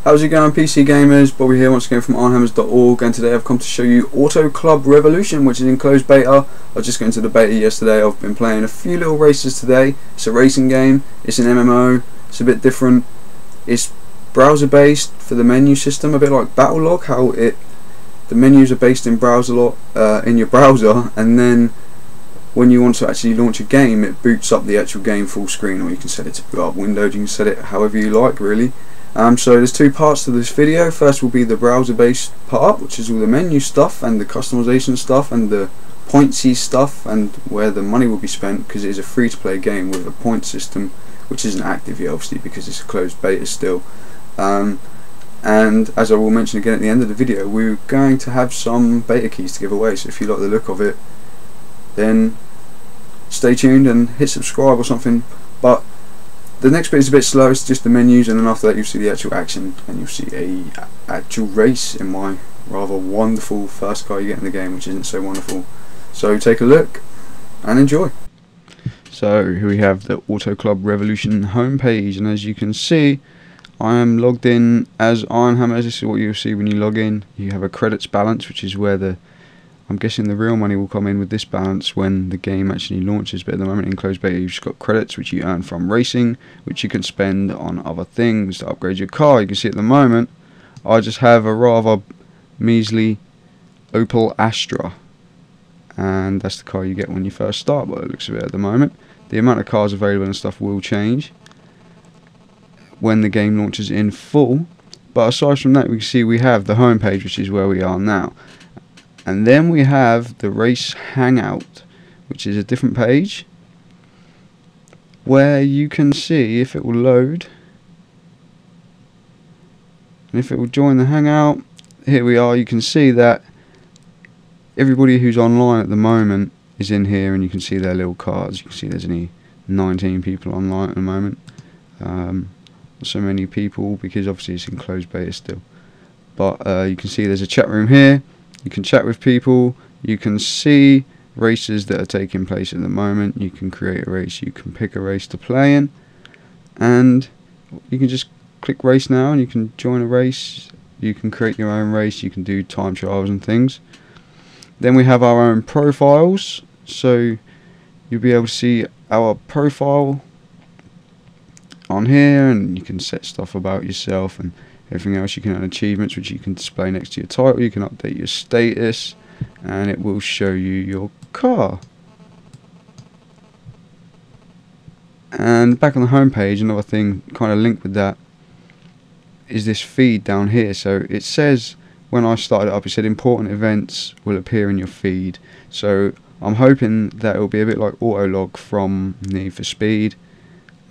How's it going, PC gamers? Bobby here once again from ironhammers.org, and today I've come to show you Auto Club Revolution, which is in closed beta. I just got into the beta yesterday. I've been playing a few little races today. It's a racing game, it's an MMO, it's a bit different. It's browser based for the menu system, a bit like Battlelog, how the menus are based in in your browser, and then when you want to actually launch a game, it boots up the actual game full screen, or you can set it to boot up Windows, you can set it however you like really. So there's two parts to this video. First will be the browser based part, which is all the menu stuff and the customization stuff and the pointsy stuff and where the money will be spent, because it is a free to play game with a point system which isn't active yet obviously because it's a closed beta still. And as I will mention again at the end of the video, we're going to have some beta keys to give away, so if you like the look of it then stay tuned and hit subscribe or something. But the next bit is a bit slow, it's just the menus, and then after that you'll see the actual action and you'll see a actual race in my rather wonderful first car you get in the game, which isn't so wonderful. So take a look and enjoy. So here we have the Auto Club Revolution homepage, and as you can see I am logged in as Ironhammers. This is what you'll see when you log in. You have a credits balance, which is where I'm guessing the real money will come in with this balance when the game actually launches, but at the moment in closed beta you've just got credits which you earn from racing, which you can spend on other things to upgrade your car. You can see at the moment I just have a rather measly Opel Astra, and that's the car you get when you first start by the looks of it at the moment. The amount of cars available and stuff will change when the game launches in full, but aside from that we can see we have the home page, which is where we are now. And then we have the race hangout, which is a different page where you can see if it will load and if it will join the hangout. Here we are. You can see that everybody who's online at the moment is in here, and you can see their little cards. You can see there's only 19 people online at the moment. Not so many people because obviously it's in closed beta still, but you can see there's a chat room here. You can chat with people, you can see races that are taking place at the moment, you can create a race, you can pick a race to play in, and you can just click race now and you can join a race, you can create your own race, you can do time trials and things. Then we have our own profiles, so you'll be able to see our profile on here, and you can set stuff about yourself and everything else. You can earn achievements which you can display next to your title. You can update your status and it will show you your car. And back on the home page, another thing kind of linked with that is this feed down here. So it says, when I started it up, it said important events will appear in your feed. So I'm hoping that it will be a bit like Autolog from Need for Speed,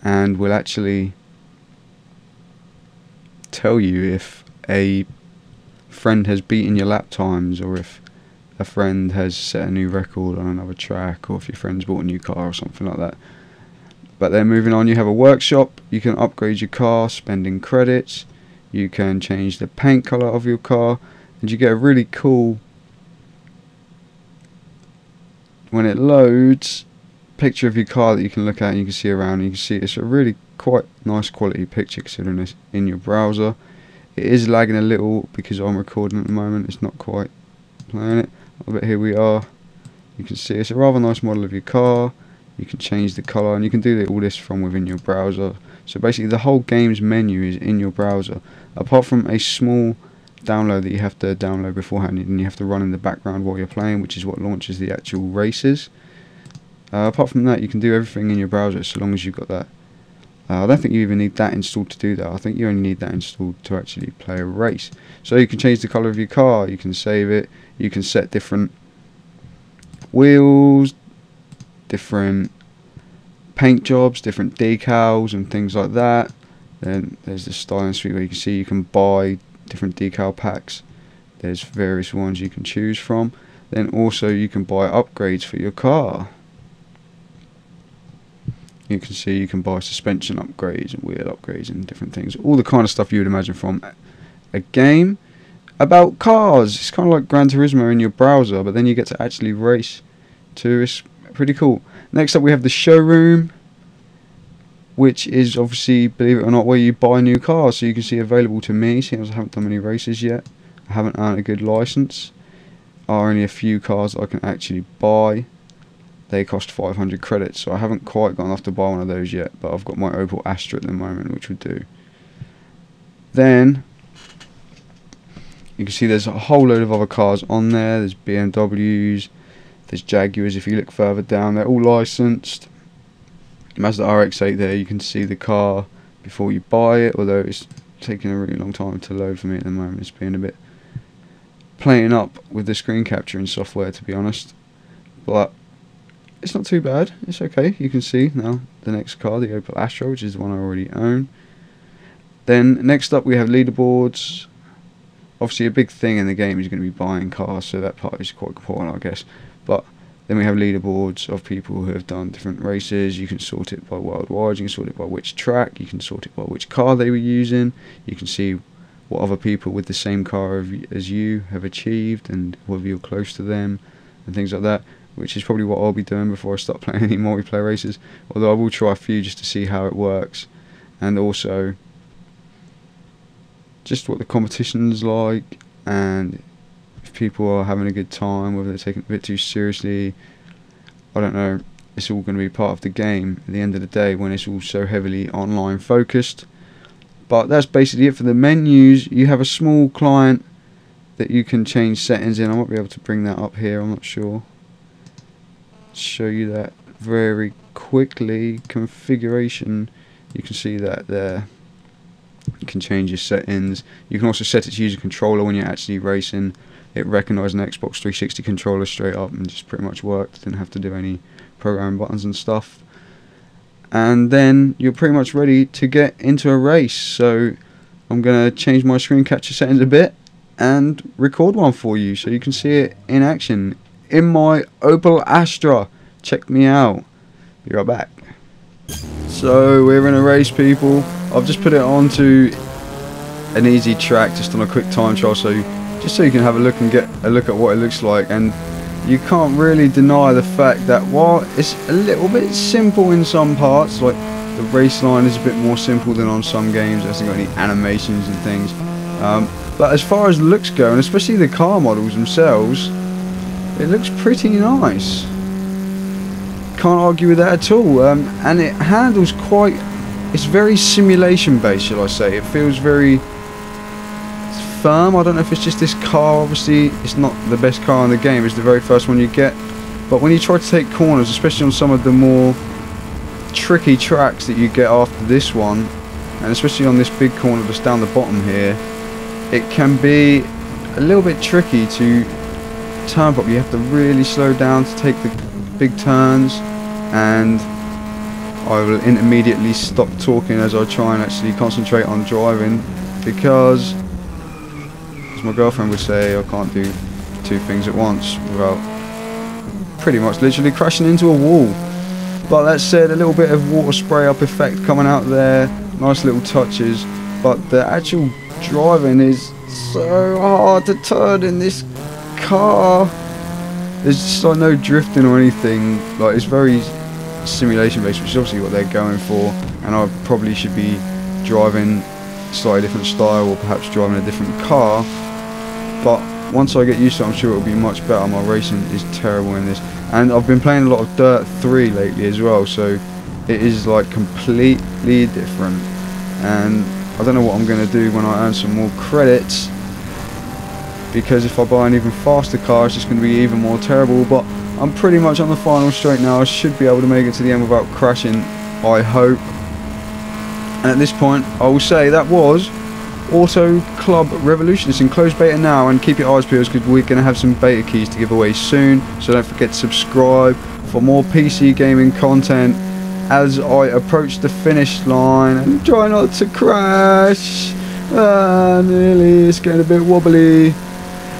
and will actually tell you if a friend has beaten your lap times, or if a friend has set a new record on another track, or if your friend's bought a new car or something like that. But then moving on, you have a workshop. You can upgrade your car spending credits, you can change the paint colour of your car, and you get a really cool, when it loads, picture of your car that you can look at and you can see around, and you can see it's a really quite nice quality picture considering it's in your browser. It is lagging a little because I'm recording at the moment, it's not quite playing it, but here we are. You can see it's a rather nice model of your car. You can change the colour and you can do all this from within your browser. So basically the whole game's menu is in your browser, apart from a small download that you have to download beforehand and you have to run in the background while you're playing, which is what launches the actual races. Apart from that, you can do everything in your browser so long as you've got that. I don't think you even need that installed to do that. I think you only need that installed to actually play a race. So you can change the colour of your car, you can save it, you can set different wheels, different paint jobs, different decals and things like that. Then there's the styling suite where you can see you can buy different decal packs. There's various ones you can choose from. Then also you can buy upgrades for your car. You can see you can buy suspension upgrades and wheel upgrades and different things, all the kind of stuff you would imagine from a game about cars. It's kind of like Gran Turismo in your browser, but then you get to actually race too. It's pretty cool. Next up we have the showroom, which is obviously, believe it or not, where you buy new cars. So you can see available to me, since I haven't done many races yet. I haven't earned a good license. Are only a few cars that I can actually buy. They cost 500 credits, so I haven't quite got enough to buy one of those yet, but I've got my Opel Astra at the moment, which would do. Then you can see there's a whole load of other cars on there. There's BMWs, there's Jaguars. If you look further down, they're all licensed. Mazda RX-8 there, you can see the car before you buy it, although it's taking a really long time to load for me at the moment. It's being a bit playing up with the screen capturing software, to be honest, but it's not too bad. It's okay. You can see now the next car, the Opel Astra, which is the one I already own. Then next up we have leaderboards. Obviously a big thing in the game is going to be buying cars, so that part is quite important, I guess. But then we have leaderboards of people who have done different races. You can sort it by worldwide, you can sort it by which track, you can sort it by which car they were using. You can see what other people with the same car as you have achieved and whether you're close to them and things like that, which is probably what I'll be doing before I start playing any multiplayer races, although I will try a few just to see how it works, and also just what the competition's like, and if people are having a good time, whether they're taking it a bit too seriously. I don't know. It's all going to be part of the game at the end of the day when it's all so heavily online focused. But that's basically it for the menus. You have a small client that you can change settings in. I might be able to bring that up here, I'm not sure. Show you that very quickly. Configuration, you can see that there. You can change your settings. You can also set it to use a controller when you're actually racing. It recognised an Xbox 360 controller straight up and just pretty much worked. Didn't have to do any programming buttons and stuff. And then you're pretty much ready to get into a race. So I'm going to change my screen capture settings a bit and record one for you so you can see it in action in my Opel Astra. Check me out. Be right back. So we're in a race, people. I've just put it onto an easy track, just on a quick time trial, so just so you can have a look and get a look at what it looks like. And you can't really deny the fact that while it's a little bit simple in some parts, like the race line is a bit more simple than on some games, it hasn't got any animations and things, but as far as looks go, and especially the car models themselves, it looks pretty nice. Can't argue with that at all. And it handles quite, it's very simulation based, shall I say. It feels very firm. I don't know if it's just this car, obviously it's not the best car in the game, it's the very first one you get, but when you try to take corners, especially on some of the more tricky tracks that you get after this one, and especially on this big corner that's down the bottom here, it can be a little bit tricky to turn properly. You have to really slow down to take the big turns, and I will immediately stop talking as I try and actually concentrate on driving, because as my girlfriend would say, I can't do two things at once without pretty much literally crashing into a wall. But that said, a little bit of water spray up effect coming out there, nice little touches, but the actual driving is so hard to turn in this car. There's just like no drifting or anything, like it's very simulation based, which is obviously what they're going for, and I probably should be driving slightly different style, or perhaps driving a different car, but once I get used to it I'm sure it'll be much better. My racing is terrible in this, and I've been playing a lot of Dirt 3 lately as well, so it is like completely different, and I don't know what I'm going to do when I earn some more credits, because if I buy an even faster car it's just going to be even more terrible. But I'm pretty much on the final straight now. I should be able to make it to the end without crashing, I hope. And at this point I will say that was Auto Club Revolution. It's in closed beta now, and keep your eyes peeled because we're going to have some beta keys to give away soon, so don't forget to subscribe for more PC gaming content as I approach the finish line and try not to crash. Nearly, it's getting a bit wobbly.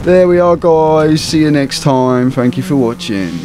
There we are, guys. See you next time. Thank you for watching.